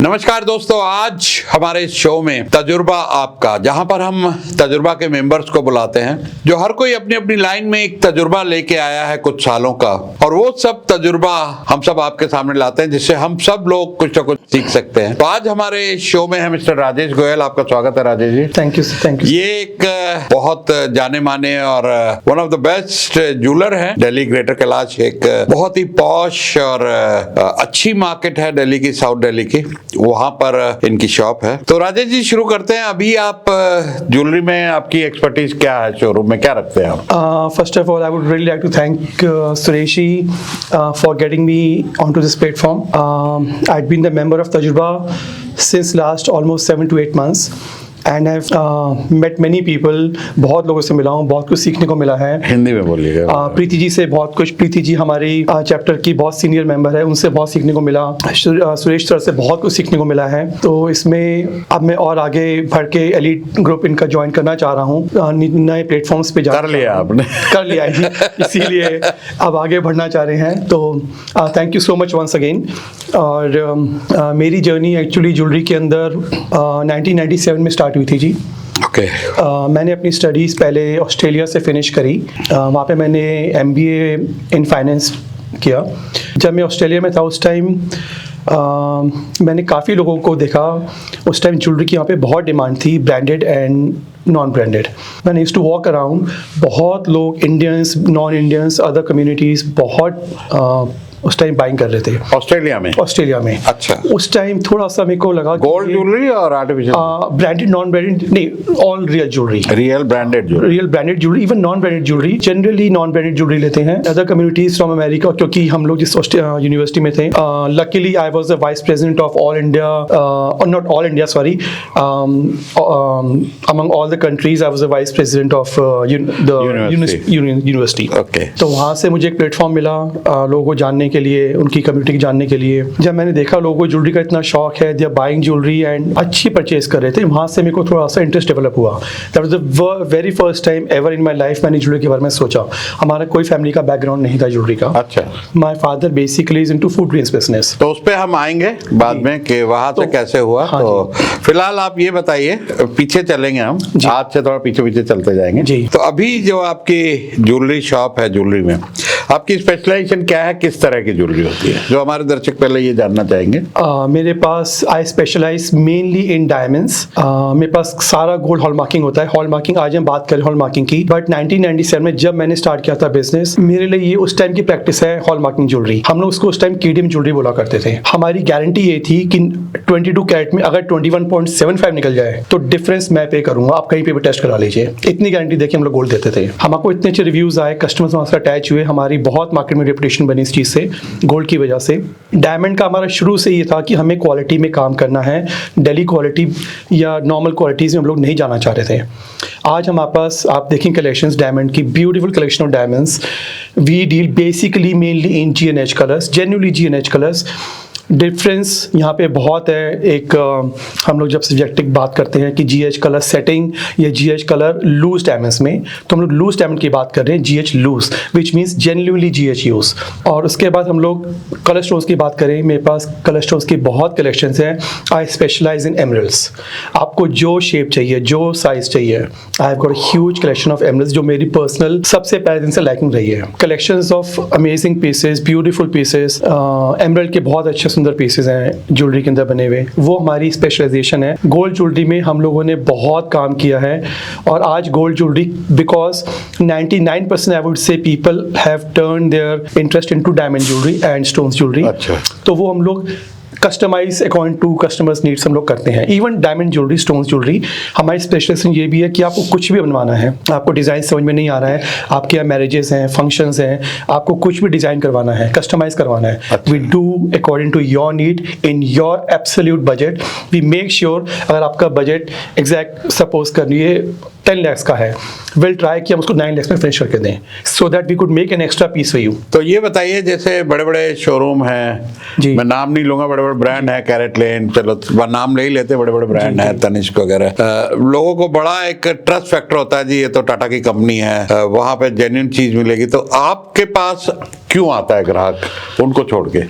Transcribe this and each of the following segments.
नमस्कार दोस्तों, आज हमारे शो में तजुर्बा आपका, जहां पर हम तजुर्बा के मेंबर्स को बुलाते हैं जो हर कोई अपनी अपनी लाइन में एक तजुर्बा लेके आया है कुछ सालों का, और वो सब तजुर्बा हम सब आपके सामने लाते हैं जिससे हम सब लोग कुछ ना कुछ सीख सकते हैं। तो आज हमारे शो में है मिस्टर राजेश गोयल। आपका स्वागत है राजेश जी। Thank you. ये एक बहुत जाने माने और one of the best jeweller है दिल्ली ग्रेटर कैलाश। एक बहुत ही पॉश और अच्छी मार्केट है दिल्ली की, साउथ दिल्ली की, वहां पर इनकी शॉप है। तो राजेश जी शुरू करते हैं। अभी आप ज्वेलरी में आपकी एक्सपर्टीज क्या है, शोरूम में क्या रखते हैं आप? First of all, I would really like to thank Sureshi for getting me onto this platform. I've been the member of Tajurba since last almost 7 to 8 months. And I met many people, बहुत लोगों से मिला हूँ, बहुत कुछ सीखने को मिला है। हिंदी में बोलिएगा। प्रीति जी से बहुत कुछ, प्रीति जी हमारी चैप्टर की बहुत सीनियर मेंबर है, उनसे बहुत सीखने को मिला। सुरेश सर से बहुत कुछ सीखने को मिला है। तो इसमें अब मैं और आगे बढ़ के एलीट ग्रुप इनका ज्वाइन करना चाह रहा हूँ, नए प्लेटफॉर्म्स पे कर लिया आपने? कर लिया है, इसीलिए अब आगे बढ़ना चाह रहे हैं। तो thank you so much once again. और मेरी जर्नी एक्चुअली ज्वेलरी के अंदर 1997 में स्टार्ट हुई थी जी। Okay. मैंने अपनी स्टडीज़ पहले ऑस्ट्रेलिया से फिनिश करी। वहाँ पे मैंने MBA इन फाइनेंस किया। जब मैं ऑस्ट्रेलिया में था उस टाइम मैंने काफ़ी लोगों को देखा। उस टाइम ज्वेलरी की यहाँ पे बहुत डिमांड थी, ब्रांडेड एंड नॉन ब्रांडेड। मैंने यूज्ड टू वॉक अराउंड, बहुत लोग Indians, non Indians, other communities बहुत उस टाइम बाइंग कर रहे थे ऑस्ट्रेलिया में। अच्छा। उस टाइम थोड़ा सा मेरे को लगा गोल्ड ज्वेलरी और आर्टिफिशियल, ब्रांडेड, नॉन ब्रांडेड नहीं, all real jewellery, real branded jewellery, even non branded jewellery. Generally non branded jewellery लेते हैं अदर कम्युनिटीज फ्रॉम अमेरिका, क्योंकि हम लोग जिस यूनिवर्सिटी में थे, luckily I was the vice president of all India, not all India sorry, among all the countries I was the vice president of the university. Okay. तो वहाँ से मुझे एक प्लेटफॉर्म मिला लोगों को जानने के लिए, उनकी कम्युनिटी को जानने के लिए। जब मैंने देखा लोगों को ज्वेलरी का इतना शौक है, they are buying jewellery and अच्छी परचेज कर रहे थे, वहाँ से मेरे को थोड़ा सा इंटरेस्ट डेवलप हुआ। That was the very first time ever in my life मैंने ज्वेलरी के बारे में सोचा। हमारा कोई फैमिली का बैकग्राउंड नहीं था ज्वेलरी का। अच्छा। My father basically is into food grains business. तो उस पे हम आएंगे बाद में कि वहाँ से कैसे हुआ। हाँ, तो फिलहाल आप ये बताइए, पीछे चलेंगे हम, आज से थोड़ा पीछे चलते जाएंगे जी। तो अभी जो आपकी ज्वेलरी शॉप है, ज्वेलरी में आपकी स्पेशलाइजेशन क्या है, किस तरह की ज्वेलरी होती है, जो हमारे दर्शक पहले ये जानना चाहेंगे? मेरे पास आई स्पेशलाइज मेनली इन डायमंड्स। मेरे पास सारा गोल्ड हॉलमार्किंग होता है। हॉलमार्किंग आज हम बात करें हॉलमार्किंग की, बट 1997 में जब मैंने स्टार्ट किया था बिजनेस, मेरे लिए ये उस टाइम की प्रैक्टिस है हॉलमार्किंग ज्वेलरी। हम लोग उसको उस टाइम केडीएम ज्वेलरी बोला करते थे। हमारी गारंटी ये थी कि 22 कैरेट में अगर 21.75 निकल जाए तो डिफरेंस मैं पे करूंगा, आप कहीं पे भी टेस्ट करा लीजिए। इतनी गारंटी देके हम लोग गोल्ड देते थे। हमको इतने अच्छे रिव्यूज आए, कस्टमर्स हमारे अटैच हुए, हमारी बहुत मार्केट में रेपुटेशन बनी इस चीज से, गोल्ड की वजह से। डायमंड का हमारा शुरू से ये था कि हमें क्वालिटी में काम करना है, दिल्ली क्वालिटी या नॉर्मल क्वालिटीज में हम लोग नहीं जाना चाह रहे थे। आज हमारे पास आप देखें कलेक्शंस डायमंड की, beautiful collection of diamonds. We deal basically mainly in GNH colours, genuinely GNH colours. Difference यहाँ पे बहुत है। एक हम लोग जब सब्जेक्टिव बात करते हैं कि GH कलर सेटिंग या GH कलर लूज डायमंड्स में, तो हम लोग लूज डायमंड की बात कर रहे हैं, GH loose, which means genuinely GH use. और उसके बाद हम लोग कलर स्टोन्स की बात करें, मेरे पास कलर स्टोन्स की बहुत कलेक्शंस हैं। आई स्पेशलाइज इन एमरल्ड्स। आपको जो शेप चाहिए, जो साइज चाहिए, आई have got huge collection of emeralds, जो मेरी पर्सनल सबसे पहले दिन से लाइकिंग रही है। Collections of amazing pieces, beautiful pieces, emerald के बहुत अच्छे सुंदर पीसेस हैं ज्वेलरी के अंदर बने हुए, वो हमारी स्पेशलाइजेशन है। गोल्ड ज्वेलरी में हम लोगों ने बहुत काम किया है, और आज gold jewellery, because 99% I would say people have turn their interest into diamond jewellery and stones jewellery. अच्छा। तो वो हम लोग customise according to customers needs हम लोग करते हैं। Even diamond jewellery, stones jewellery, हमारी स्पेशलाइजेशन ये भी है कि आपको कुछ भी बनवाना है, आपको डिज़ाइन समझ में नहीं आ रहा है, आपके यहाँ मैरिजेस हैं, फंक्शंस हैं, आपको कुछ भी डिज़ाइन करवाना है, कस्टमाइज करवाना है, we do according to your need in your absolute budget. We make sure अगर आपका बजट एग्जैक्ट सपोज कर लिए 10 lakhs का है, विल ट्राई कि हम उसको 9 lakhs में फिनिश करके दें, so that we could make an extra piece for you. तो ये बताइए, जैसे बड़े बड़े शोरूम हैं, मैं नाम नहीं लूंगा, बड़े बड़े ब्रांड है, कैरेट लेन, चलो नाम ले ही लेते, बड़े बड़े ब्रांड है, तनिष्क वगैरह, लोगों को बड़ा एक ट्रस्ट फैक्टर होता है जी, ये तो टाटा की कंपनी है, वहां पे जेन्युइन चीज मिलेगी। तो आपके पास क्यों आता है ग्राहक उनको छोड़ के?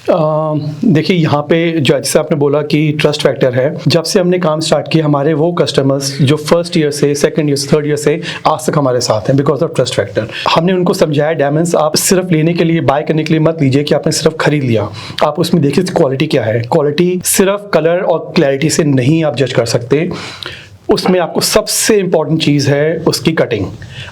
देखिए यहाँ पे जैसे आपने बोला कि ट्रस्ट फैक्टर है, जब से हमने काम स्टार्ट किया हमारे वो कस्टमर्स जो फर्स्ट ईयर से, सेकंड ईयर से, थर्ड ईयर से आज तक हमारे साथ हैं बिकॉज ऑफ ट्रस्ट फैक्टर। हमने उनको समझाया डायमंड्स आप सिर्फ लेने के लिए, बाय करने के लिए मत लीजिए कि आपने सिर्फ खरीद लिया, आप उसमें देखिए क्वालिटी क्या है। क्वालिटी सिर्फ कलर और क्लैरिटी से नहीं आप जज कर सकते, उसमें आपको सबसे इंपॉर्टेंट चीज़ है उसकी कटिंग।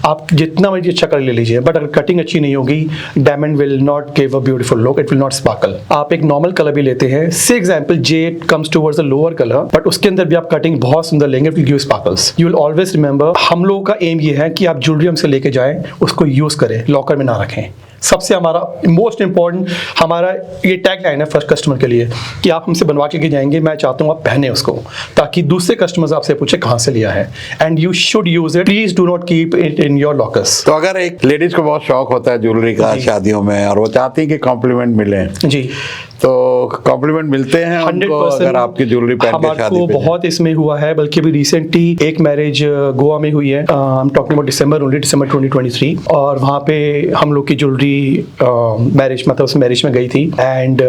आप जितना मर्जी अच्छा कलर ले लीजिए, बट अगर कटिंग अच्छी नहीं होगी diamond will not give a beautiful look, it will not sparkle. आप एक नॉर्मल कलर भी लेते हैं, से example Z comes towards a lower colour, but उसके अंदर भी आप कटिंग बहुत सुंदर लेंगे, it will give sparkles. You will always remember, हम लोगों का एम ये है कि आप ज्वेलरी हमसे लेके जाएं, उसको यूज़ करें, लॉकर में ना रखें। सबसे हमारा मोस्ट इंपॉर्टेंट हमारा ये टैग लाइन है फर्स्ट कस्टमर के लिए कि आप हमसे बनवा के जाएंगे, मैं चाहता हूँ आप पहने उसको, ताकि दूसरे कस्टमर्स आपसे पूछे कहाँ से लिया है, and you should use it, please do not keep it in your lockers. तो अगर एक लेडीज को बहुत शौक होता है ज्वेलरी का शादियों में और वो चाहती है कि कॉम्प्लीमेंट मिले, जी, तो कॉम्प्लीमेंट मिलते हैं उनको अगर आपकी ज्वेलरी पहन के शादी पे? बहुत इसमें हुआ है, बल्कि अभी रिसेंटली एक मैरिज गोवा में हुई है, आई एम टॉकिंग अबाउट दिसंबर 2023, और वहाँ पे हम लोग की ज्वेलरी मैरिज मतलब उस मैरिज में गई थी, and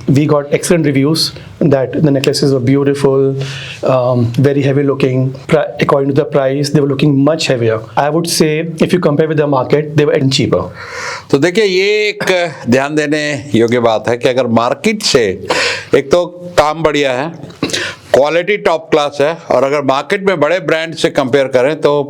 we got excellent reviews that the necklaces were beautiful, very heavy looking. According to the price, they were looking much heavier. I would say if you compare with the market, they were cheaper. तो देखिए ये एक ध्यान देने योग्य बात है कि अगर मार्केट से एक तो काम बढ़िया है, क्वालिटी टॉप क्लास है, और अगर मार्केट में बड़े ब्रांड से कंपेयर करें तो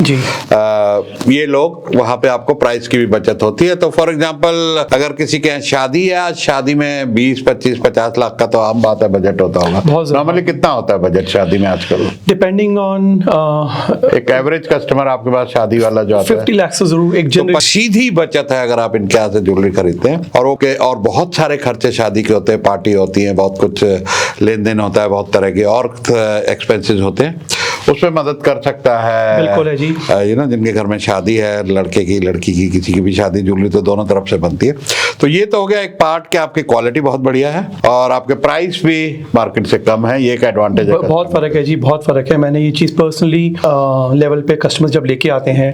ये लोग वहां पे आपको प्राइस की भी बचत होती है। तो फॉर एग्जांपल अगर किसी के यहाँ शादी है, आज शादी में 20, 25, 50 लाख का तो आम बात है बजट होता होगा। नॉर्मली कितना होता है बजट शादी में आजकल? डिपेंडिंग ऑन एक एवरेज कस्टमर आपके पास शादी वाला जो आता है 50 लाख से जरूर एक तो सीधी बचत है अगर आप इनके यहाँ से ज्वेलरी खरीदते हैं। और ओके, और बहुत सारे खर्चे शादी के होते हैं, पार्टी होती है, बहुत कुछ लेन देन होता है, बहुत तरह के और एक्सपेंसेस होते हैं, उसमें मदद कर सकता है। बिल्कुल है जी। जिनके घर में शादी है, लड़के की, लड़की की, किसी की भी शादी, ज्वेलरी तो दोनों तरफ से बनती है। तो ये तो हो गया एक पार्ट कि आपकी क्वालिटी बहुत बढ़िया है और आपके प्राइस भी मार्केट से कम है, ये एक एडवांटेज है। बहुत फर्क है जी, बहुत फर्क है। मैंने ये चीज़ पर्सनली लेवल पे कस्टमर्स जब लेके आते हैं,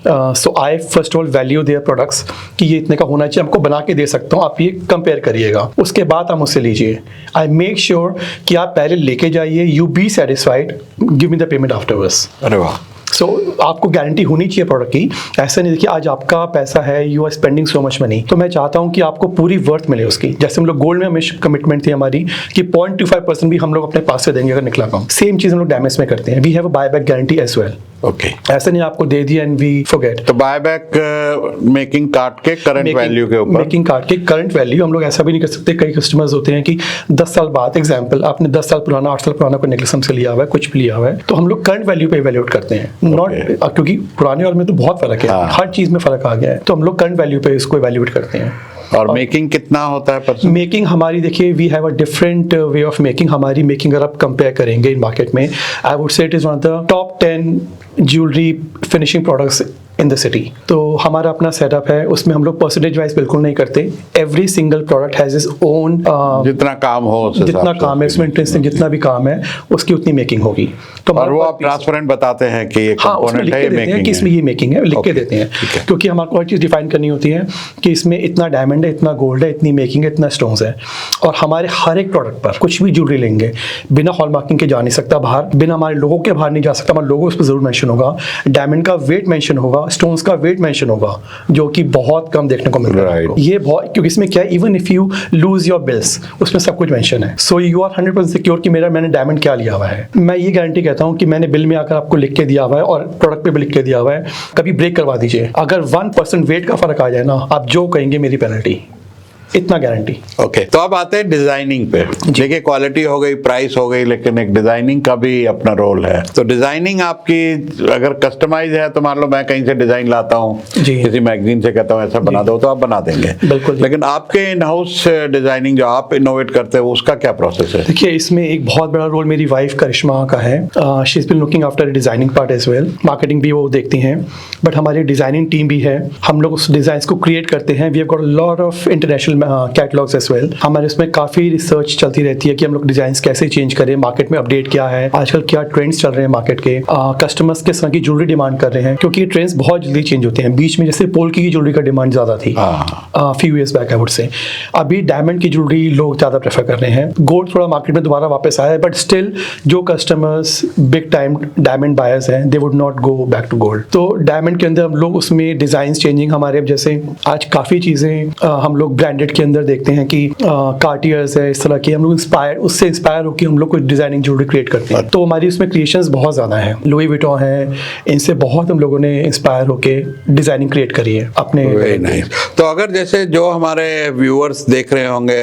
so I first of all value their products कि ये इतने का होना चाहिए, आपको बना के दे सकता हूँ, आप ये कंपेयर करिएगा, उसके बाद आप मुझसे लीजिए। आई मेक श्योर कि आप पहले लेके जाइए, you be satisfied, give me the payment afterwards. अरे वाह। सो आपको गारंटी होनी चाहिए प्रोडक्ट की। ऐसा नहीं देखिए आज आपका पैसा है, you are spending so much money, तो मैं चाहता हूँ कि आपको पूरी वर्थ मिले उसकी। जैसे हम लोग गोल्ड में हमेशा कमिटमेंट थी हमारी कि 0.25% भी हम लोग अपने पास से देंगे अगर निकला कम। सेम चीज़ हम लोग डैमेज में करते हैं, we have a buy back guarantee as well. Okay, ऐसा नहीं आपको दे दिया एंड वी फॉरगेट। तो बाय बैक मेकिंग कार्ड के करंट वैल्यू के ऊपर, मेकिंग कार्ड के करंट वैल्यू हम लोग ऐसा भी नहीं कर सकते। कई कस्टमर्स होते हैं कि 10 साल बाद, एग्जांपल आपने 10 साल पुराना, 8 साल पुराना कोई नेकलेस हमसे लिया हुआ है, कुछ भी लिया हुआ है, तो हम लोग करंट वैल्यू पे इवैल्यूएट करते हैं, नॉट क्योंकि पुराने और में तो बहुत फर्क है, हर चीज में फर्क आ गया है, तो हम लोग करंट वैल्यू पे इसको इवैल्यूएट करते हैं। और मेकिंग कितना होता है परसेंट? मेकिंग हमारी देखिए we have a different way of making. हमारी मेकिंग अगर आप कंपेयर करेंगे इन मार्केट में, I would say it is one of the top 10 jewellery finishing products in the city. तो हमारा अपना सेटअप है, उसमें हम लोग परसेंटेज वाइज बिल्कुल नहीं करते। Every single product has is own, जितना काम हो, जितना काम है उसमें इंटरेस्टिंग, जितना भी काम है उसकी उतनी मेकिंग होगी। तो और वो आप ट्रांसपेरेंट बताते हैं कि ये कंपोनेंट है, मेकिंग है, कि इसमें ये मेकिंग है, लिख के देते हैं, क्योंकि हमारे को हर चीज़ डिफाइन करनी होती है कि इसमें इतना डायमंड है, इतना गोल्ड है, इतनी मेकिंग है, इतना स्टोन्स है। और हमारे हर एक प्रोडक्ट पर कुछ भी ज्वेलरी लेंगे बिना हॉलमार्किंग के जा नहीं सकता बाहर, बिना हमारे लोगों के बाहर नहीं जा सकता। हमारा लोगो उस पर जरूर मेंशन होगा, डायमंड का वेट मेंशन होगा, स्टोन्स का वेट मेंशन होगा, जो कि बहुत कम देखने को मिलता है। ये बहुत, क्योंकि इसमें क्या है, even if you lose your bills, उसमें सब कुछ मेंशन है। सो यू आर 100% सिक्योर कि मैंने डायमंड क्या लिया हुआ है। मैं ये गारंटी कहता हूँ कि मैंने बिल में आकर आपको लिख के दिया हुआ है और प्रोडक्ट पे भी लिख के दिया हुआ है, कभी ब्रेक करवा दीजिए। अगर 1% वेट का फर्क आ जाए ना, आप जो कहेंगे मेरी पेनल्टी, इतना गारंटी। ओके, तो अब आते हैं डिजाइनिंग पे। देखिए क्वालिटी हो गई, प्राइस हो गई, लेकिन एक डिजाइनिंग का भी अपना रोल है। तो डिजाइनिंग आपकी अगर कस्टमाइज है, तो मान लो मैं कहीं से डिजाइन लाता हूँ, किसी मैगजीन से कहता हूँ ऐसा बना दो, तो आप बना देंगे बिल्कुल। लेकिन आपके इन हाउस डिजाइनिंग जो आप इनोवेट करते हो, उसका क्या प्रोसेस है? देखिए इसमें एक बहुत बड़ा रोल मेरी वाइफ करिश्मा का है। She is been looking after designing part as well, marketing भी वो देखती हैं, बट हमारी डिजाइनिंग टीम भी है, हम लोग उस डिजाइन को क्रिएट करते हैं। We have got a lot of international official catalogues as well. हमारे उसमें काफ़ी रिसर्च चलती रहती है कि हम लोग डिज़ाइन कैसे चेंज करें, मार्केट में अपडेट क्या है, आजकल क्या ट्रेंड्स चल रहे हैं मार्केट के, कस्टमर्स किस तरह की ज्वेलरी डिमांड कर रहे हैं, क्योंकि ट्रेंड्स बहुत जल्दी चेंज होते हैं। बीच में जैसे पोल्की की ज्वेलरी का डिमांड ज़्यादा थी few years back I would से, अभी डायमंड की ज्वेलरी लोग ज़्यादा प्रेफर कर रहे हैं। गोल्ड थोड़ा मार्केट में दोबारा वापस आया है, बट स्टिल जो customers big time diamond buyers हैं they would not go back to gold. तो डायमंड के अंदर हम लोग उसमें डिज़ाइन चेंजिंग, हमारे जैसे आज काफ़ी चीज़ें हम लोग ब्रांडेड के अंदर देखते हैं कि कार्टियर्स है, इस तरह की हम लोग उससे इंस्पायर होकर हम लोग कुछ डिजाइनिंग ज्वेलरी क्रिएट करते हैं। तो हमारी उसमें क्रिएशंस बहुत ज़्यादा हैं, लुई विटॉन है, इनसे बहुत हम लोगों ने इंस्पायर होकर डिजाइनिंग क्रिएट करी है अपने। तो अगर जैसे जो हमारे व्यूअर्स देख रहे होंगे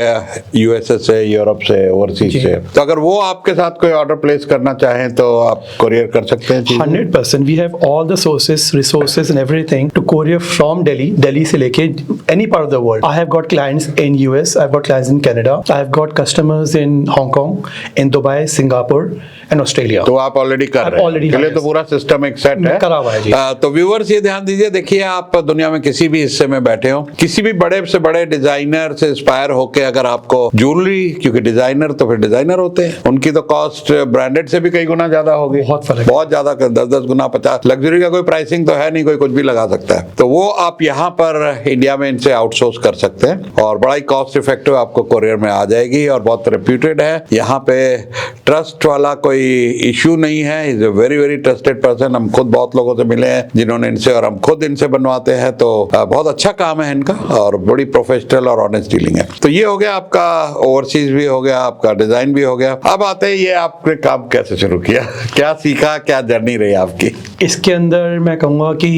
यूएसए से, यूरोप से, ओवरसीज से, तो अगर वो आपके साथ कोई ऑर्डर प्लेस करना चाहें तो आप कोरियर कर सकते हैं? 100%, we have all the sources, resources and everything to courier from Delhi से लेके any part of the world. I have got clients in US, I have got clients in Canada, I have got customers in Hong Kong, in Dubai, Singapore and Australia. तो आप already कर रहे हैं, already तो पूरा system एक set है, करा हुआ है जी। तो व्यूअर्स ये ध्यान दीजिए, देखिए आप दुनिया में किसी भी हिस्से में बैठे हो, किसी भी बड़े से बड़े डिजाइनर से इंस्पायर होके अगर आपको ज्वेलरी, क्योंकि डिजाइनर तो फिर डिजाइनर होते हैं, उनकी तो कॉस्ट ब्रांडेड से भी कई गुना ज्यादा होगी, बहुत फर्क, बहुत ज्यादा, 10-10 गुना, 50। लग्जरी का कोई प्राइसिंग तो है नहीं, कोई कुछ भी लगा सकता है। तो वो आप यहाँ पर इंडिया में इनसे आउटसोर्स कर सकते हैं और बड़ा ही कॉस्ट इफेक्टिव आपको कोरियर में आ जाएगी और बहुत रेप्यूटेड है। यहाँ पे ट्रस्ट वाला कोई इशू नहीं है, is a very very trusted person. हम खुद बहुत लोगों से मिले हैं जिन्होंने इनसे, और हम खुद इनसे बनवाते हैं, तो बहुत अच्छा काम है इनका और बड़ी प्रोफेशनल और ऑनेस्ट डीलिंग है। तो ये हो गया आपका ओवरसीज भी हो गया, आपका डिजाइन भी हो गया। अब आते हैं ये आपने काम कैसे शुरू किया, क्या सीखा, क्या जर्नी रही आपकी? इसके अंदर मैं कहूँगा कि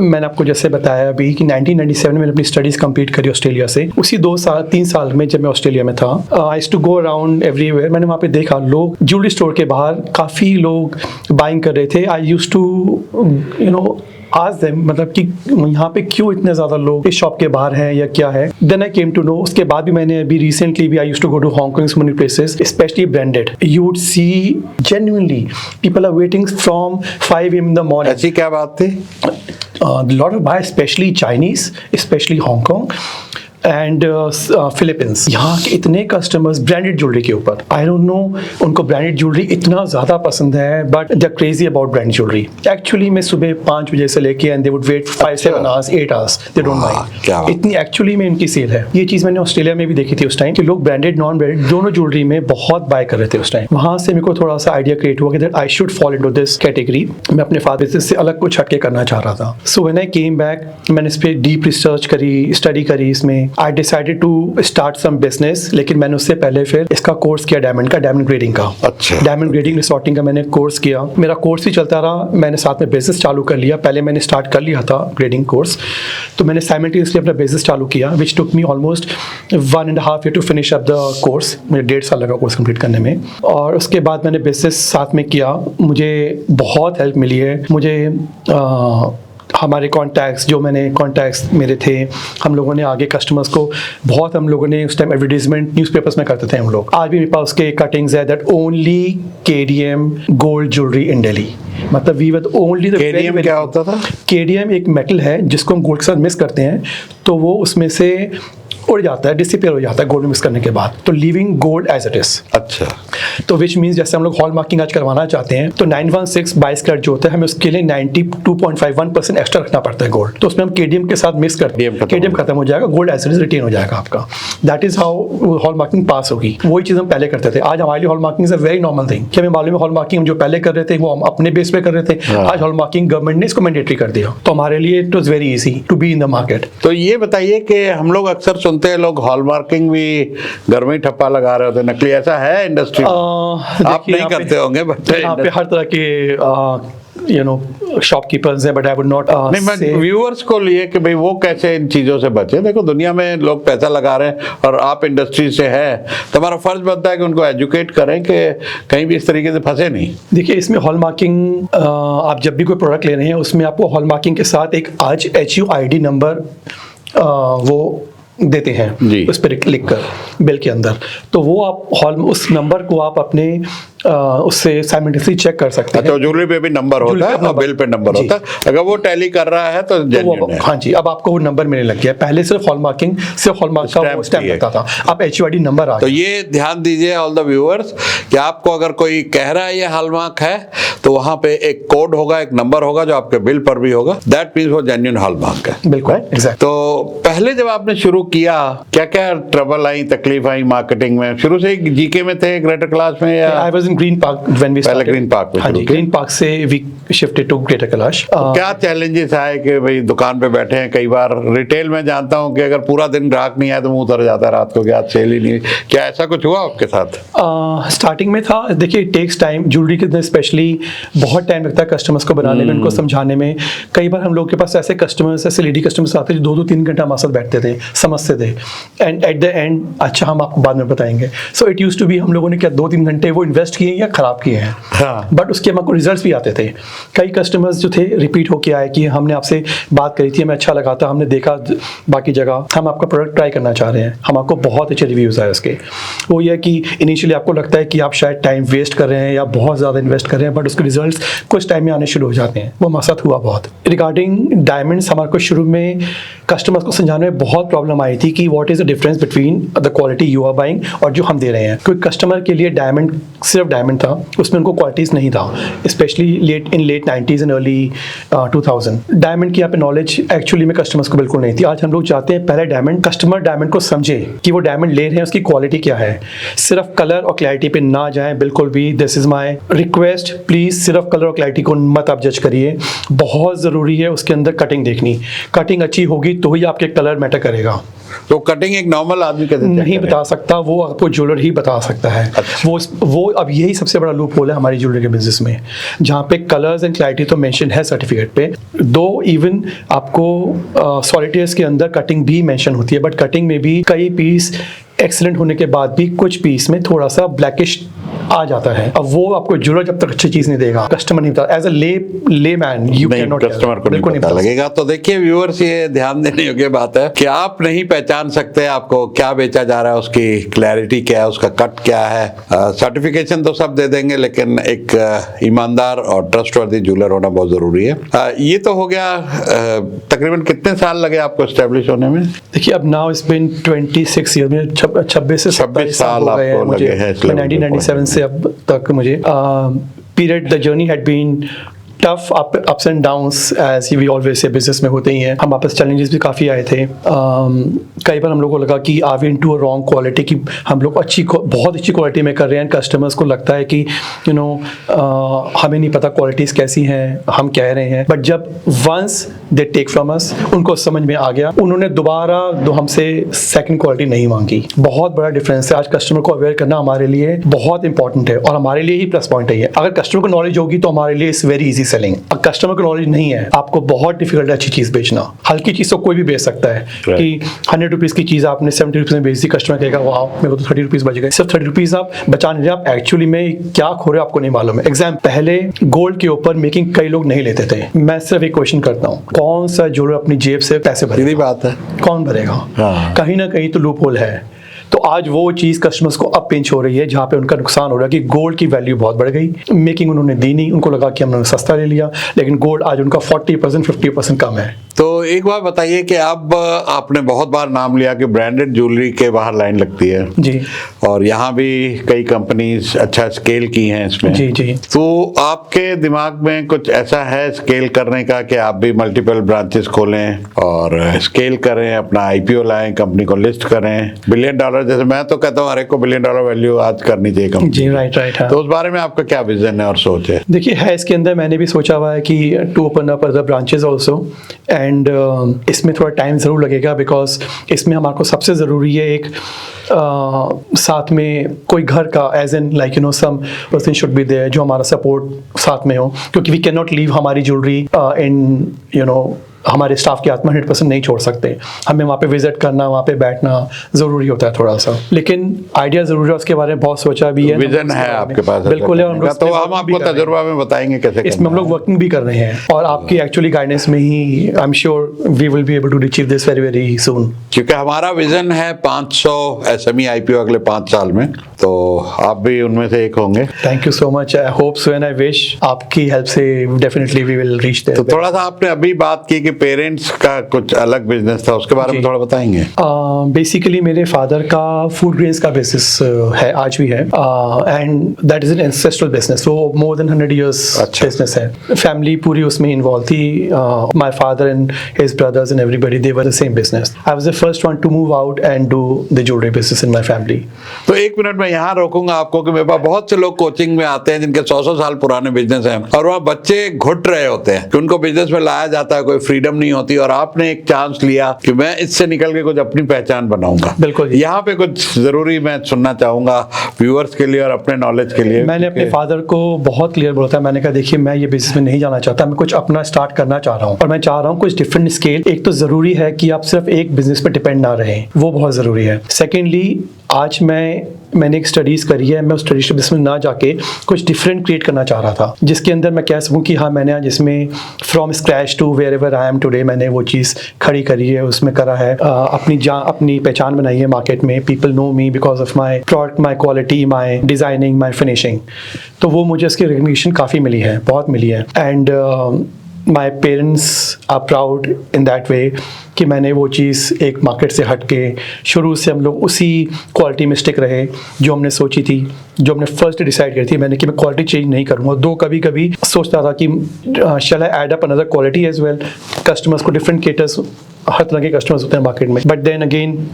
मैंने आपको जैसे बताया अभी कि 1997 में मैंने अपनी स्टडीज कंप्लीट करी ऑस्ट्रेलिया से। उसी 2-3 साल में जब मैं ऑस्ट्रेलिया में था, I used to go around everywhere. मैंने वहाँ पे देखा लोग ज्वेलरी स्टोर के बाहर काफ़ी लोग बाइंग कर रहे थे। आई यूज्ड टू आज देम, मतलब कि यहाँ पे क्यों इतने ज़्यादा लोग इस शॉप के बाहर हैं या क्या है। Then I came to know, उसके बाद भी मैंने अभी रिसेंटली भी I used to go to Hong Kong, so many places specially branded, you would see genuinely people are waiting from 5 AM in the morning. ऐसी क्या बात थी? Lot of buy specially Chinese, specially Hong Kong and Philippines. यहाँ के इतने customers branded jewellery के ऊपर, I don't know उनको ब्रांडेड ज्वेलरी इतना ज़्यादा पसंद है, but they are crazy about brand jewellery. Actually मैं सुबह 5 बजे से लेके and they would wait 5-7 hours, 8 hours, they don't mind. इतनी एक्चुअली में इनकी सेल है। ये चीज़ मैंने ऑस्ट्रेलिया में भी देखी थी उस टाइम कि लोग ब्रांडेड नॉन ब्रांडेड दोनों ज्वेलरी में बहुत बाय कर रहे थे उस टाइम। वहाँ से मेरे को थोड़ा सा आइडिया क्रिएट हुआ कि that I should fall into this category. मैं अपने फादर बिजनेस से अलग कुछ हटके करना चाह रहा था। So when I came back, मैंने इस पर डीप रिसर्च करी, स्टडी करी इसमें। I decided to start some business, लेकिन मैंने उससे पहले फिर इसका कोर्स किया डायमंड का, डायमंड ग्रेडिंग का। अच्छा। डायमंड ग्रेडिंग रिसॉर्टिंग का मैंने कोर्स किया। मेरा कोर्स भी चलता रहा, मैंने साथ में बिजनेस चालू कर लिया। पहले मैंने स्टार्ट कर लिया था ग्रेडिंग कोर्स, तो मैंने साइमल्टेनियसली अपना बिजनेस चालू किया, which took me almost 1.5 year to finish up the course. मुझे 1.5 साल लगा कोर्स कंप्लीट करने में। और उसके बाद मैंने बिजनेस साथ में किया, मुझे बहुत हेल्प मिली है। मुझे हमारे कॉन्टैक्ट्स, जो मैंने कॉन्टैक्ट्स मेरे थे, हम लोगों ने आगे कस्टमर्स को बहुत, हम लोगों ने उस टाइम एडवर्टीजमेंट न्यूज़पेपर्स में करते थे हम लोग। आज भी मेरे पास उसके कटिंग्स है, that only KDM gold jewellery in Delhi. मतलब we were only the KDM क्या होता था? KDM एक मेटल है जिसको हम गोल्ड के साथ मिक्स करते हैं, तो वो उसमें से उड़ जाता है, डिसिपेयर हो जाता है गोल्ड मिक्स करने के बाद, तो living gold as it is. अच्छा। तो विच मीन्स जैसे हम लोग हॉल मार्किंग आज करवाना चाहते हैं, तो 916 22 कैरेट जो होता है, हमें उसके लिए 92.51% एक्स्ट्रा रखना पड़ता है गोल्ड। तो उसमें हम KDM के साथ मिक्स करते हैं, KDM खत्म हो जाएगा, gold as it is retain हो जाएगा आपका। That is how hallmarking pass होगी। वही चीज़ हम पहले करते थे। आज हमारे लिए hall marking is a very normal thing, कि हमें मालूम है हॉल मार्किंग जो पहले कर रहे थे वो हम अपने बेस पे कर रहे थे। आज हॉल मार्किंग गवर्नमेंट ने इसको मैंडेटरी कर दिया, तो हमारे लिए it was very easy to be in the market. तो ये बताइए कि हम लोग अक्सर सुनते हैं लोग हॉल मार्किंग भी घर में ही ठप्पा लगा रहे होते हैं, नकली, ऐसा है इंडस्ट्री? आप नहीं करते होंगे, बट यहाँ पे हर तरह के शॉपकीपर्स हैं, बट आई वुड नॉट नहीं, मैं व्यूअर्स को लिए कि भाई वो कैसे इन चीजों से बचे। देखो दुनिया में लोग पैसा लगा रहे हैं और आप इंडस्ट्री से है, तो हमारा फर्ज बनता है कि उनको एजुकेट करें कि कहीं भी इस तरीके से फंसे नहीं। देखिए, इसमें हॉल मार्किंग, आप जब भी कोई प्रोडक्ट ले रहे हैं उसमें आपको हॉल मार्किंग के साथ एक आज HUID नंबर वो देते हैं, उस पर लिख कर बिल के अंदर। तो वो आप हॉल, उस नंबर को आप अपने उससे साइमल्टेनियसली चेक कर सकते हैं। तो ज्वेलरी पे भी नंबर होता है और बिल पे नंबर होता है, अगर वो टैली कर रहा है तो जेन्युइन है। हाँ जी, अब आपको वो नंबर मिलने लग गया। पहले सिर्फ हॉलमार्किंग, सिर्फ हॉलमार्क का वो स्टैम्प लगता था, अब HUID नंबर आ तो गया। ये ध्यान दीजिए ऑल द व्यूअर्स कि आपको अगर कोई कह रहा है ये हॉलमार्क है तो वहां पे एक कोड होगा, एक नंबर होगा जो आपके बिल पर भी होगा, दैट मींस वो जेन्युइन हॉलमार्क है। बिल्कुल एग्जैक्ट। तो पहले जब आपने शुरू किया क्या क्या ट्रबल आई, तकलीफ आई मार्केटिंग में? शुरू से GK में थे, ग्रेटर क्लास में, या I was in Green Park when we पहले ग्रीन पार्क में? हाँ जी, ग्रीन पार्क से we shifted to Greater Kailash. क्या चैलेंजेस आए कि भाई दुकान पे बैठे हैं? कई बार रिटेल में जानता हूं कि अगर पूरा दिन ग्राहक नहीं आया तो मुंह उतर जाता है रात को, क्या सेल ही नहीं। क्या ऐसा कुछ हुआ आपके साथ? स्टार्टिंग में था, देखिए इट टेक्स टाइम, ज्वेलरी के स्पेशली बहुत टाइम लगता है कस्टमर्स को बनाने में, उनको समझाने में। कई बार हम लोग के पास ऐसे कस्टमर्स, ऐसे लेडी कस्टमर्स आते हैं जो 2-3 घंटा हमारे साथ बैठते थे, समझते थे, एंड एट द एंड अच्छा हम आपको बाद में बताएंगे। So it used to be, हम लोगों ने क्या 2-3 घंटे वो इन्वेस्ट किए या खराब किए हैं, हाँ। बट उसके हमको रिजल्ट्स भी आते थे। कई कस्टमर्स जो थे रिपीट होके आए कि हमने आपसे बात करी थी, हमें अच्छा लगा था, हमने देखा बाकी जगह, हम आपका प्रोडक्ट ट्राई करना चाह रहे हैं। हम आपको बहुत अच्छे रिव्यूज़ आए उसके। वो ये कि इनिशियली आपको लगता है कि आप शायद टाइम वेस्ट कर रहे हैं या बहुत ज़्यादा इन्वेस्ट कर रहे हैं, बट उसके रिजल्ट्स कुछ टाइम में आने शुरू हो जाते हैं। वो हमारे साथ हुआ बहुत। रिगार्डिंग डायमंड्स, हमारे को शुरू में कस्टमर्स को समझाने में बहुत प्रॉब्लम आई थी कि what is the difference between the quality you are buying और जो हम दे रहे हैं। क्योंकि कस्टमर के लिए डायमंड सिर्फ डायमंड था, उसमें उनको क्वालिटीज़ नहीं था, specially late 90s and early 2000। Diamond की यहाँ पे नॉलेज एक्चुअली में कस्टमर्स को बिल्कुल नहीं थी। आज हम लोग चाहते हैं पहले कस्टमर डायमंड को समझे कि वो डायमंड ले रहे हैं उसकी क्वालिटी क्या है, सिर्फ कलर और क्लैरिटी पे ना जाएं बिल्कुल भी। This is my request, please सिर्फ कलर और क्लैरिटी को मत आप जज करिए। बहुत ज़रूरी है उसके अंदर कटिंग देखनी, कटिंग अच्छी होगी तो ही आपके कलर मैटर करेगा। तो कटिंग एक नॉर्मल आदमी कैसे नहीं बता सकता, वो आपको ज्वेलर ही बता सकता है। अच्छा। वो अब यही सबसे बड़ा लूप होल है हमारी ज्वेलरी के बिजनेस में, जहाँ पे कलर्स एंड क्लैरिटी तो मेंशन है सर्टिफिकेट पे, दो इवन आपको सॉलिटेयर्स के अंदर कटिंग भी मेंशन होती है, बट कटिंग में भी कई पीस एक्सीलेंट होने के बाद भी कुछ पीस में थोड़ा सा ब्लैकिश आ जाता है। अब वो आपको ज्वेलर जब तक अच्छी चीज नहीं देगा, कस्टमर नहीं बता, एज अ ले man you can not, customer को नहीं पता लगेगा। तो देखिए व्यूअर्स, ये ध्यान देने योग्य बात है कि आप नहीं पहचान सकते आपको क्या बेचा जा रहा है, उसकी क्लैरिटी क्या है, उसका कट क्या है। सर्टिफिकेशन तो सब दे देंगे, लेकिन एक ईमानदार और ट्रस्टवर्दी ज्वेलर होना बहुत जरूरी है। ये तो हो गया। तकरीबन कितने साल लगे आपको एस्टेब्लिश होने में? देखिए अब नाउ इट्स बीन 26 ईयर में, 26 से 27 साल हो गए हैं मुझे, 1997 से अब तक मुझे। Period the journey had been tough, ups and downs as we always say business में होते ही हैं। हम आपस चैलेंजेस भी काफ़ी आए थे। कई बार हम लोगों को लगा कि are we into a wrong quality, कि हम लोग बहुत अच्छी क्वालिटी में कर रहे हैं, कस्टमर्स को लगता है कि हमें नहीं पता क्वालिटीज़ कैसी हैं, हम कह रहे हैं। बट जब once they take from us, उनको समझ में आ गया, उन्होंने दोबारा हमसे सेकंड क्वालिटी नहीं मांगी। बहुत बड़ा डिफरेंस है। आज कस्टमर को अवेयर करना हमारे लिए बहुत इंपॉर्टेंट है और हमारे लिए ही प्लस पॉइंट है ये। अगर कस्टमर को नॉलेज होगी तो हमारे लिए इट्स वेरी इजी सेलिंग। अब कस्टमर को नॉलेज नहीं है, आपको बहुत डिफिकल्ट है अच्छी चीज बेचना। हल्की चीज तो कोई भी बेच सकता है, कि 100 रुपीज की चीज आपने 70 रुपीज में बेच दी, कस्टमर कहेगा वाह मेरे को तो 30 रुपीज बच गए। सिर्फ 30 रुपीज आप बचा नहीं रहे, आप एक्चुअली में क्या खो रहे हो आपको नहीं मालूम है। एग्जाम, पहले गोल्ड के ऊपर मेकिंग कई लोग नहीं लेते थे। मैं सिर्फ एक क्वेश्चन करता हूँ, कौन सा ज्वेलर अपनी जेब से पैसे भरेगा? सीधी बात है, कौन भरेगा? कहीं ना कहीं तो लूप होल है। तो आज वो चीज़ कस्टमर्स को अब पिंच हो रही है, जहाँ पे उनका नुकसान हो रहा है कि गोल्ड की वैल्यू बहुत बढ़ गई, मेकिंग उन्होंने दी नहीं, उनको लगा कि हमने सस्ता ले लिया, लेकिन गोल्ड आज उनका 40% 50% कम है। तो एक बात बताइए कि अब आपने बहुत बार नाम लिया कि ब्रांडेड ज्वेलरी के बाहर लाइन लगती है जी, और यहाँ भी कई कंपनीज अच्छा स्केल की हैं इसमें। जी जी। तो आपके दिमाग में कुछ ऐसा है स्केल करने का कि आप भी मल्टीपल ब्रांचेस खोलें और स्केल करें, अपना IPO लाएं, कंपनी को लिस्ट करें, $1 बिलियन, जैसे मैं तो कहता हूँ हर एक को $1 बिलियन वैल्यू आज करनी चाहिए कंपनी। जी राइट राइट। तो उस बारे में आपका क्या विजन है और सोच है? देखिए है इसके अंदर, मैंने भी सोचा हुआ है कि to open up other branches also, and इसमें थोड़ा टाइम ज़रूर लगेगा, बिकॉज इसमें हमारे को सबसे ज़रूरी है एक साथ में कोई घर का as an like some person should be there जो हमारा सपोर्ट साथ में हो, क्योंकि वी कैन नॉट लीव हमारी ज्वेलरी इन हमारे स्टाफ की आत्मा 100% नहीं छोड़ सकते, हमें वहाँ पे विजिट करना, वहाँ पे बैठना ज़रूरी होता है थोड़ा सा, लेकिन आइडिया ज़रूर है, उसके बारे में बहुत सोचा भी है, विजन है आपके पास? बिल्कुल है, हम लोग तो हम आपको तजुर्बा में बताएंगे कैसे इसमें हम लोग वर्किंग भी कर रहे हैं, और आपकी एक्चुअली गाइडेंस में ही I am sure we will be able to achieve this very very soon. क्योंकि हमारा विजन है 500 SME IPO अगले 5 साल में, तो आप भी उनमें से एक होंगे। Thank you so much, I hope so and I wish आपकी हेल्प से definitely we will reach there. तो थोड़ा सा आपने अभी बात की कि पेरेंट्स का कुछ अलग बिजनेस था, उसके बारे में थोड़ा बताएंगे? बेसिकली मेरे फादर का फूड ग्रेन्स का बिजनेस है, आज भी है, and that is an ancestral business, वो मोर देन 100 years बिजनेस है, फैमिली पूरी उसमें इन्वॉल्व थी, my father and his brothers and everybody they were the same business. I was the first one two move out and do the jewellery business in my family. तो 1 minute में यहाँ रोकूंगा आपको कि मेरे पास बहुत से लोग कोचिंग में आते हैं जिनके 100 साल पुराने बिजनेस हैं, और वहाँ बच्चे घुट रहे होते हैं कि उनको बिजनेस में लाया जाता है, कोई फ्रीडम नहीं होती, और आपने एक चांस लिया कि मैं इससे निकल के कुछ अपनी पहचान बनाऊंगा। बिल्कुल, यहाँ पे कुछ जरूरी मैं सुनना चाहूंगा व्यूअर्स के लिए और अपने नॉलेज के लिए। मैंने अपने फादर को बहुत क्लियर बोला था, मैंने कहा देखिए मैं ये बिजनेस में नहीं जाना चाहता, मैं कुछ अपना स्टार्ट करना चाह रहा हूँ, और मैं चाह रहा हूँ कुछ डिफरेंट स्केल। एक तो जरूरी है कि आप सिर्फ एक बिजनेस पे डिपेंड ना रहें, वो बहुत जरूरी है। सेकेंडली आज मैंने एक स्टडीज करी है, मैं उस ट्रेडिशनल बिजनेस में ना जाके कुछ डिफरेंट क्रिएट करना चाह रहा था, जिसके अंदर मैं कह सकूं कि हाँ मैंने आज इसमें from scratch to wherever I am today मैंने वो चीज़ खड़ी करी है, उसमें करा है, अपनी पहचान बनाई है मार्केट में। People know me because of my product, my quality, my designing, my finishing, तो वो मुझे इसकी रिकग्निशन काफ़ी मिली है, बहुत मिली है। And my parents are proud in that way कि मैंने वो चीज़ एक मार्केट से हट के, शुरू से हम लोग उसी क्वालिटी में स्टिक रहे जो हमने सोची थी, जो हमने फर्स्ट डिसाइड करी थी मैंने कि मैं क्वालिटी चेंज नहीं करूँगा। दो कभी कभी सोचता था कि shall I add up another quality as well, customers को डिफरेंट केटर्स, हर तरह के कस्टमर्स होते हैं मार्केट में, बट देन अगेन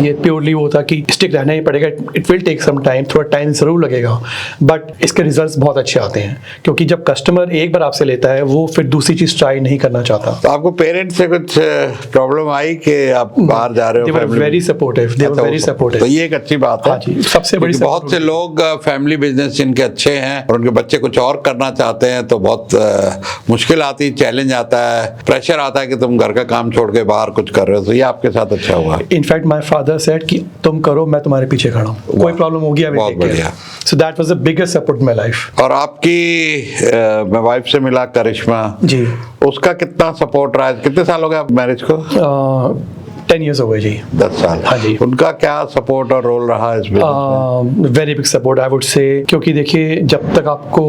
ये प्योरली वो था कि स्टिक रहना ही पड़ेगा, it will take some time, थोड़ा टाइम ज़रूर लगेगा, बट इसके रिजल्ट्स बहुत अच्छे आते हैं, क्योंकि जब कस्टमर एक बार आपसे लेता है वो फिर दूसरी चीज़ ट्राई नहीं करना चाहता। तो आपको पेरेंट्स से कुछ प्रॉब्लम आई कि आप बाहर जा रहे हो? They were very supportive, they were very supportive। तो ये एक अच्छी बात है। हाँ जी, सबसे बड़ी बहुत से लोग फैमिली बिजनेस जिनके अच्छे हैं और उनके बच्चे कुछ और करना चाहते हैं तो बहुत मुश्किल आती है, चैलेंज आता है, प्रेशर आता है कि तुम घर का काम छोड़ के बाहर कुछ कर रहे हो, तो ये आपके साथ अच्छा हुआ। इनफैक्ट माय फादर सेड कि तुम करो, मैं तुम्हारे पीछे खड़ा हूँ, कोई प्रॉब्लम होगी I will take care. So that was the biggest support in my life. और आपकी मैं वाइफ से मिला, करिश्मा जी, उसका कितना सपोर्ट रहा है? कितने साल हो गए आप मैरिज को? 10 years हो गए जी। 10 साल। हाँ जी। उनका क्या सपोर्ट और रोल रहा है इस बिजनेस में? Very big support I would से, क्योंकि देखिए जब तक आपको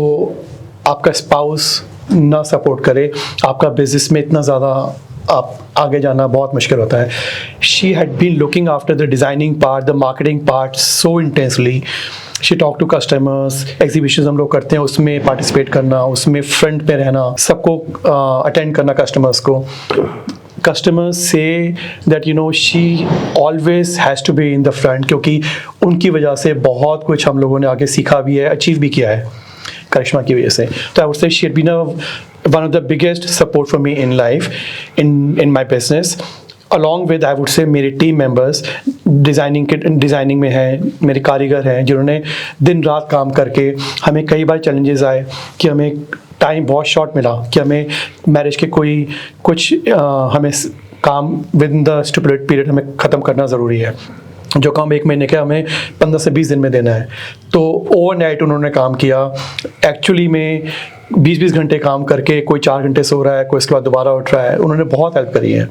आपका स्पाउस ना सपोर्ट करे, आपका बिजनेस में इतना ज़्यादा आप आगे जाना बहुत मुश्किल होता है। She had been looking after the designing part, the marketing part so intensely. She talk to customers, exhibitions हम लोग करते हैं उसमें पार्टिसिपेट करना, उसमें फ्रंट पे रहना, सबको अटेंड करना कस्टमर्स को। Customers say that she always has to be in the front, क्योंकि उनकी वजह से बहुत कुछ हम लोगों ने आगे सीखा भी है, अचीव भी किया है करिश्मा की वजह से। तो आई वुड से she had been one of the biggest support for me in life, in my business. Along with I would say मेरे टीम मेंबर्स डिज़ाइनिंग में हैं, मेरे कारीगर हैं जिन्होंने दिन रात काम करके, हमें कई बार चैलेंजेस आए कि हमें टाइम बहुत शॉर्ट मिला कि हमें मैरिज के कुछ हमें काम with in the stipulated period हमें ख़त्म करना ज़रूरी है, जो काम 1 महीने का हमें 15 से 20 दिन में देना है। तो ओवरनाइट उन्होंने काम किया, एक्चुअली में 20-20 घंटे काम करके, कोई 4 घंटे सो रहा है, कोई इसके बाद दोबारा उठ रहा है, उन्होंने बहुत हेल्प करी है।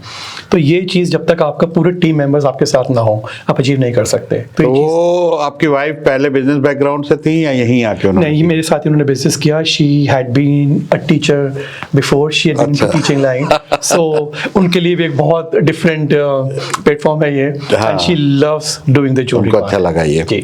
तो ये चीज़ जब तक आपका पूरे टीम मेंबर्स आपके साथ ना हो, आप अचीव नहीं कर सकते। तो वो आपकी वाइफ पहले बिजनेस बैकग्राउंड से थी या यहीं आके उन्होंने? नहीं, मेरे साथ ही उन्होंने बिजनेस किया। She had been a teacher before, she had been in teaching line, so उनके लिए भी एक बहुत डिफरेंट प्लेटफॉर्म है ये, and she loves doing the jewellery. उनको अच्छा लगा ये।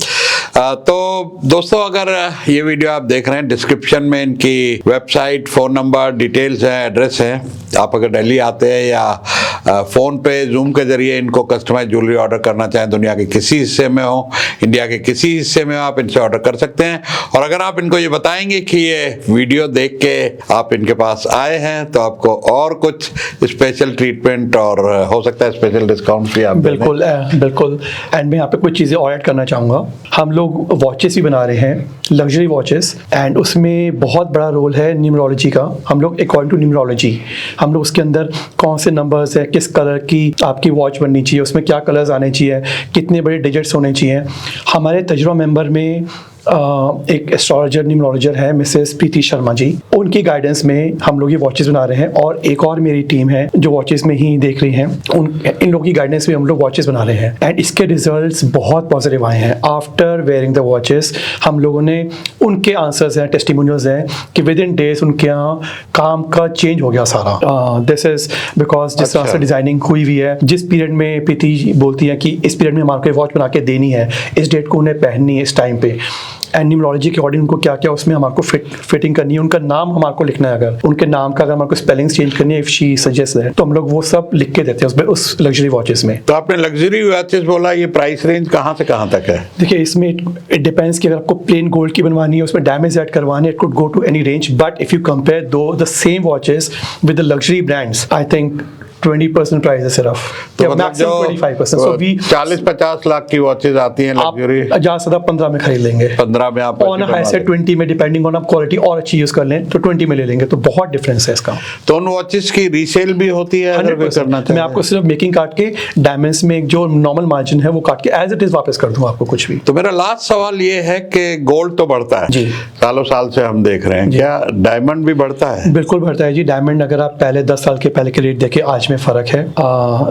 तो दोस्तों अगर ये वीडियो आप देख रहे हैं, डिस्क्रिप्शन में इनकी वेबसाइट, फ़ोन नंबर, डिटेल्स है, एड्रेस है। आप अगर दिल्ली आते हैं या फ़ोन पे जूम के ज़रिए इनको कस्टमाइज ज्वेलरी ऑर्डर करना चाहें, दुनिया के किसी हिस्से में हो, इंडिया के किसी हिस्से में हो, आप इनसे ऑर्डर कर सकते हैं। और अगर आप इनको ये बताएंगे कि ये वीडियो देख के आप इनके पास आए हैं तो आपको और कुछ स्पेशल ट्रीटमेंट और हो सकता है स्पेशल डिस्काउंट भी आप बिल्कुल बिल्कुल। एंड मैं यहाँ पे कुछ चीज़ें और ऐड करना चाहूँगा। हम लोग वॉचेस भी बना रहे हैं, लग्जरी वॉचेस, एंड उसमें बहुत बड़ा रोल है न्यूमरोलॉजी का। हम लोग अकॉर्डिंग टू न्यूमरोलॉजी हम लोग उसके अंदर कौन से नंबर्स है, किस कलर की आपकी वॉच बननी चाहिए, उसमें क्या कलर्स आने चाहिए, कितने बड़े डिजिट्स होने चाहिए। हमारे तजुर्बा मेंबर में एक एस्ट्रोलॉजर न्यूमरोलॉजर है मिसेस प्रीति शर्मा जी, उनकी गाइडेंस में हम लोग ये वॉचेस बना रहे हैं। और एक और मेरी टीम है जो वॉचेस में ही देख रही हैं, इन लोगों की गाइडेंस में हम लोग वॉचेस बना रहे हैं, एंड इसके रिजल्ट्स बहुत पॉजिटिव आए हैं। आफ्टर वेयरिंग द वॉचेस हम लोगों ने उनके आंसर्स हैं, टेस्टिमोनियल्स हैं कि विद इन डेज उनके यहाँ काम का चेंज हो गया सारा। दिस इज बिकॉज जिस तरह से डिजाइनिंग हुई हुई है, जिस पीरियड में प्रीति जी बोलती है कि इस पीरियड में हमारे वॉच बना के देनी है, इस डेट को उन्हें पहननी है इस टाइम पे, एंड न्यूमरोलॉजी के अकॉर्डिंग उनको क्या क्या उसमें हमारे को फिटिंग करनी है, उनका नाम हमारे को लिखना है, अगर उनके नाम का अगर हमारे को स्पेलिंग चेंज करनी है इफ शी सजेस्ट है, तो हम लोग वो सब लिख के देते हैं उसमें, उस लग्जरी वॉचेस में। तो आपने लग्जरी वॉचेस बोला, ये प्राइस रेंज कहाँ से कहाँ तक है? देखिए इसमें इट डिपेंड्स कि अगर आपको प्लेन गोल्ड की बनवानी है, उसमें डैमेज ऐड करवानी है, it could go to any range, but if you compare दो the same watches with the luxury brands, I think 20% price है सिर्फ, तो मतलब जो 25%। सो वी 40-50 लाख की वॉचेस आती हैं लग्जरी, आप ज़्यादा से ज़्यादा 15 में खरीद लेंगे, 15 में आप ऑन हाई से 20 में, डिपेंडिंग ऑन आप क्वालिटी और अच्छी यूज कर लें तो 20 में ले लेंगे, तो बहुत डिफरेंस है इसका। तो उन वॉचेस की रीसेल भी होती है अगर कोई करना चाहे? मैं आपको सिर्फ मेकिंग काट के डायमंड्स में जो नॉर्मल मार्जिन है वो काट के एज इट इज वापस कर दूंगा आपको कुछ भी। तो मेरा लास्ट सवाल ये है कि गोल्ड तो बढ़ता है जी, सालों साल से हम देख रहे हैं, क्या डायमंड भी बढ़ता है? बिल्कुल बढ़ता है जी। डायमंड अगर आप पहले 10 साल के पहले के रेट देखें, आज में फर्क है।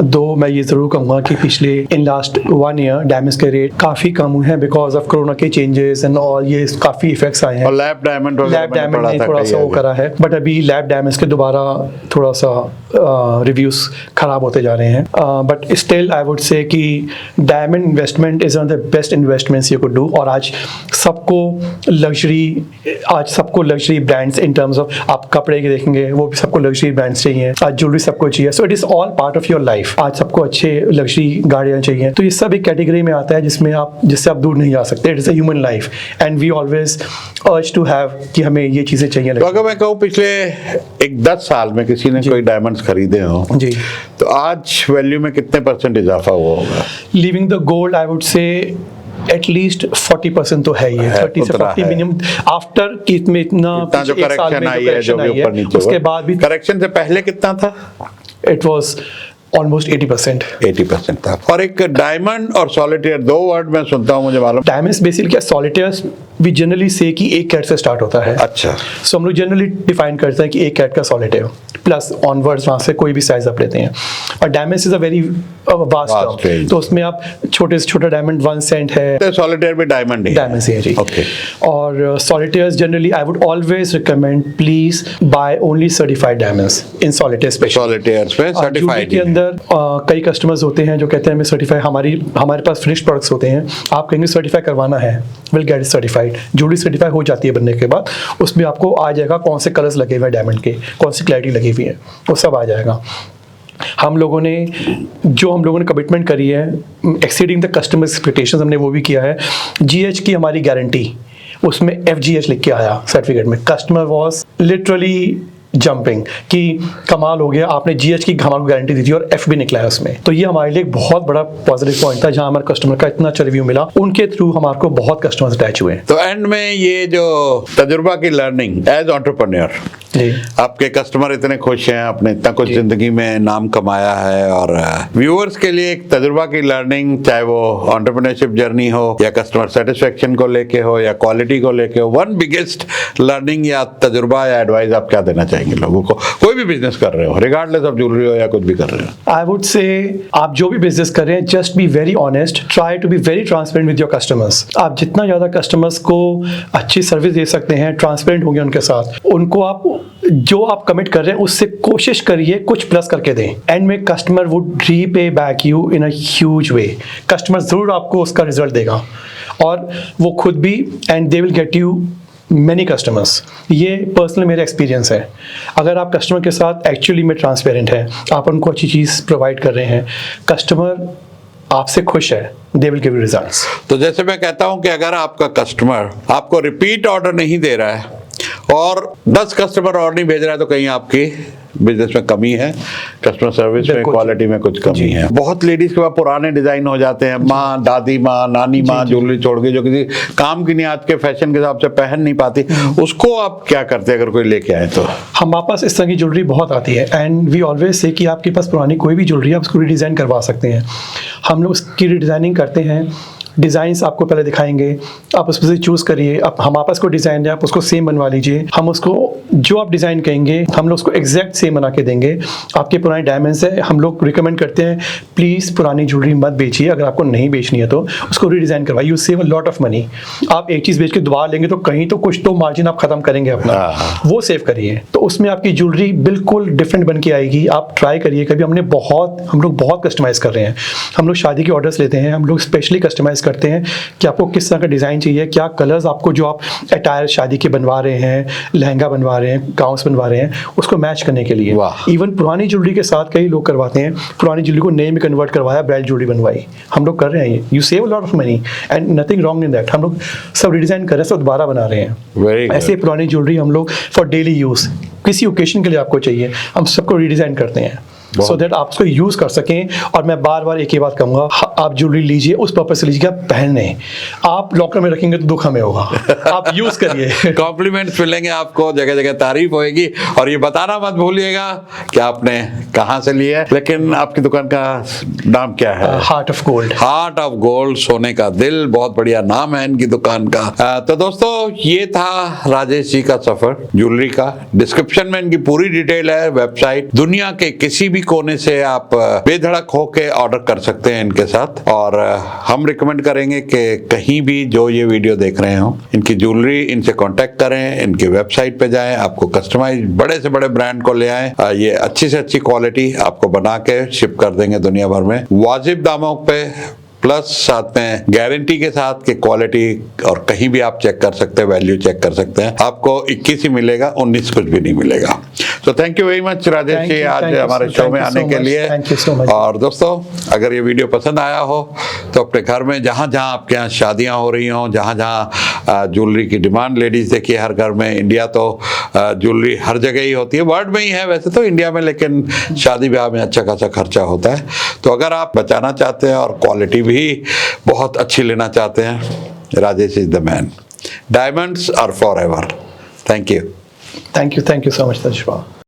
दो मैं ये जरूर कहूँगा कि पिछले इन लास्ट 1 ईयर डायमंड्स के रेट काफी कम हुए हैं बिकॉज ऑफ कोरोना के चेंजेस एंड ऑल, ये काफी इफेक्ट्स आए हैं। और लैब डायमंड ने थोड़ा सा वो करा है, बट अभी लैब डायमंड्स के दोबारा थोड़ा सा रिव्यूज खराब होते जा रहे हैं, बट स्टिल आई वुड से कि diamond investment is one of the best investments you could do. और आज सबको luxury brands in terms of आप कपड़े के देखेंगे वो भी सबको लग्जरी ब्रांड्स चाहिए, आज ज्वेलरी सबको चाहिए, so it is all part of your life. आज सबको अच्छे लग्जरी गाड़ियां चाहिए, तो ये सब एक कैटेगरी में आता है जिससे आप दूर नहीं जा सकते। It is a human life and we always urge to have कि हमें ये चीजें चाहिए। तो अगर मैं कहूँ पिछले 10 साल में किसी ने कोई डायमंड्स खरीदे हो जी, तो आज वैल्यू में कितने % इजाफा हुआ होगा? Leaving the gold I would से एटलीस्ट 40% तो है ही, 30 से 40 मिनिमम आफ्टर कि इतना जो करेक्शन आई है, जो भी ऊपर नीचे, उसके बाद भी करेक्शन से पहले कितना था? इट वाज ऑलमोस्ट 80% था। और एक डायमंड और सॉलिटेयर, 2 वर्ड में सुनता हूँ, मुझे मालूम। डायमंड्स बेसिकली क्या, सॉलिटेयर्स वी जनरली से कि 1 कैरेट से स्टार्ट होता है। अच्छा, सो हम लोग जनरली डिफाइन करते हैं कि 1 कैरेट का सॉलिटेयर प्लस ऑनवर्ड्स, वहाँ से कोई भी साइज आप लेते हैं। और diamonds is a very vast term, तो उसमें आप छोटे से छोटा डायमंड 1 सेंट है, तो सॉलिटेयर भी डायमंड ही है जी। ओके। और solitaires generally I would always recommend please buy only certified diamonds in solitaire, special solitaires में सर्टिफाइड के अंदर कई कस्टमर्स होते हैं जो कहते हैं हमें सर्टिफाई, हमारे पास फिनिश्ड प्रोडक्ट्स होते हैं, आप कहेंगे सर्टिफाई करवाना है, will get it certified. Jewellery certify हो जाती है बनने के बाद, उसमें आपको आ जाएगा कौन से कलर्स लगे हुए हैं डायमंड के, कौन सी क्लैरिटी लगी हुई है, वो सब आ जाएगा। हम लोगों ने कमिटमेंट करी है, एक्सीडिंग द कस्टमर एक्सपेक्टेशंस, हमने वो भी किया है। GH की हमारी गारंटी, उसमें FGH लिख के आया सर्टिफिकेट में। कस्टमर वॉज लिटरली जंपिंग कि कमाल हो गया, आपने GH की हमारे को गारंटी दी थी और F भी निकला है उसमें। तो ये हमारे लिए एक बहुत बड़ा पॉजिटिव पॉइंट था, जहां हमारे कस्टमर का इतना अच्छा रिव्यू मिला, उनके थ्रू हमारे को बहुत कस्टमर्स अटैच हुए। तो एंड में ये जो तजुर्बा की लर्निंग एज एंटरप्रेन्योर, आपके कस्टमर इतने खुश हैं, आपने इतना कुछ जिंदगी में नाम कमाया है, और व्यूअर्स के लिए एक तजुर्बा की लर्निंग, चाहे वो एंटरप्रेन्योरशिप जर्नी हो या कस्टमर सेटिस्फेक्शन को लेके हो या क्वालिटी को लेके हो, वन बिगेस्ट लर्निंग या तजुर्बा या एडवाइस आप क्या देना चाहेंगे लोगों को, कोई भी बिजनेस कर रहे हो, रिगार्डलेस ऑफ ज्वेलरी हो या कुछ भी कर रहे हो? आई वुड से आप जो भी बिजनेस कर रहे हैं, just be very honest, try to be very transparent with your customers. आप जितना ज्यादा कस्टमर्स को अच्छी सर्विस दे सकते हैं, ट्रांसपेरेंट होंगे उनके साथ, उनको आप जो आप कमिट कर रहे हैं उससे कोशिश करिए कुछ प्लस करके दें। एंड में customer would repay back you in a huge way. Customer जरूर आपको उसका रिजल्ट देगा, और वो खुद भी, and they will get you many customers. ये पर्सनल मेरा एक्सपीरियंस है। अगर आप कस्टमर के साथ एक्चुअली में ट्रांसपेरेंट है, आप उनको अच्छी चीज़ प्रोवाइड कर रहे हैं, कस्टमर आपसे खुश है, they will give you results. तो जैसे मैं कहता हूं कि अगर आपका कस्टमर आपको रिपीट ऑर्डर नहीं दे रहा है और 10 कस्टमर और नहीं भेज रहा है तो कहीं आपकी बिजनेस में कमी है, कस्टमर सर्विस में, बिल्कुल। क्वालिटी में कुछ कमी है। बहुत लेडीज के पास पुराने डिजाइन हो जाते हैं, माँ, दादी माँ, नानी माँ ज्वेलरी छोड़ के जो किसी काम की नहीं, आज के फैशन के हिसाब से पहन नहीं पाती, उसको आप क्या करते हैं अगर कोई लेके आए तो? हमारे पास इस तरह की ज्वेलरी बहुत आती है एंड वी ऑलवेज से कि आपके पास पुरानी कोई भी ज्वेलरी है आप उसको रिडिज़ाइन करवा सकते हैं। हम लोग उसकी रिडिज़ाइनिंग करते हैं, डिज़ाइंस आपको पहले दिखाएंगे, आप उसमें से चूज़ करिए, आप हमारे पास को डिज़ाइन है आप उसको सेम बनवा लीजिए, हम उसको जो आप डिज़ाइन कहेंगे हम लोग उसको एग्जैक्ट सेम बना के देंगे। आपके पुराने डायमंड्स है, हम लोग रिकमेंड करते हैं प्लीज़ पुरानी ज्वेलरी मत बेचिए, अगर आपको नहीं बेचनी है तो उसको रीडिज़ाइन करवाइए, you save a lot of money. आप एक चीज़ बेच के दोबारा लेंगे तो कहीं तो कुछ तो मार्जिन आप ख़त्म करेंगे अपना, वो सेव करिए, तो उसमें आपकी ज्वेलरी बिल्कुल डिफरेंट बन के आएगी। आप ट्राई करिए कभी, हम लोग बहुत कस्टमाइज़ कर रहे हैं, हम लोग शादी के ऑर्डर्स लेते हैं, हम लोग स्पेशली कस्टमाइज़ करते हैं कि आपको किस तरह का डिज़ाइन चाहिए, क्या कलर्स आपको जो आप अटायर शादी के बनवा रहे हैं, लहंगा बनवा रहे हैं, गाउन्स बनवा रहे हैं, उसको मैच करने के लिए। इवन पुरानी ज्वेलरी के साथ कई लोग करवाते हैं, पुरानी ज्वेलरी को नए में कन्वर्ट करवाया, ब्राइडल ज्वेलरी बनवाई, हम लोग कर रहे हैं ये। You save a lot of money and nothing wrong in that. हम लोग सब रिडिज़ाइन कर रहे हैं, सब दोबारा बना रहे हैं। ऐसे पुरानी ज्वेलरी हम लोग फॉर डेली यूज़, किसी ओकेजन के लिए आपको चाहिए, हम सबको रिडिज़ाइन करते हैं सो दैट आप उसको यूज़ कर सकें। और मैं बार बार एक ही बात कहूँगा, आप ज्वेलरी लीजिए उस पर्पज से लीजिए कि आप पहने, आप लॉकर में रखेंगे तो दुख हमें होगा, आप यूज़ करिए। कॉम्प्लीमेंट्स मिलेंगे आपको, जगह जगह तारीफ होएगी, और ये बताना मत भूलिएगा कि आपने कहाँ से लिया है। लेकिन आपकी दुकान का नाम क्या है? Heart of gold. Heart of gold, सोने का दिल, बहुत बढ़िया नाम है इनकी दुकान का। तो दोस्तों ये था राजेश जी का सफर ज्वेलरी का। डिस्क्रिप्शन में इनकी पूरी डिटेल है, वेबसाइट, दुनिया के किसी भी कोने से आप बेधड़क होके ऑर्डर कर सकते हैं इनके साथ। और हम रिकमेंड करेंगे कि कहीं भी जो ये वीडियो देख रहे हो, इनकी ज्वेलरी, इनसे कांटेक्ट करें, इनकी वेबसाइट पे जाएं, आपको कस्टमाइज बड़े से बड़े ब्रांड को ले आएं, ये अच्छी से अच्छी क्वालिटी आपको बना के शिप कर देंगे दुनिया भर में, वाजिब दामों पे, प्लस साथ में गारंटी के साथ कि क्वालिटी, और कहीं भी आप चेक कर सकते हैं, वैल्यू चेक कर सकते हैं, आपको 21 ही मिलेगा, 19 कुछ भी नहीं मिलेगा। तो thank you very much Rajesh ji आज हमारे शो में आने के लिए। और दोस्तों अगर ये वीडियो पसंद आया हो तो अपने घर में जहाँ जहाँ आपके यहाँ शादियाँ हो रही हों, जहाँ जहाँ ज्वेलरी की डिमांड, लेडीज़ देखिए हर घर में, इंडिया तो ज्वेलरी हर जगह ही होती है, वर्ल्ड में ही है वैसे तो इंडिया में, लेकिन शादी ब्याह में अच्छा खासा खर्चा होता है। तो अगर आप बचाना चाहते हैं और क्वालिटी भी बहुत अच्छी लेना चाहते हैं, Rajesh is the man. Diamonds are for ever. Thank you. Thank you so much तजुर्बा।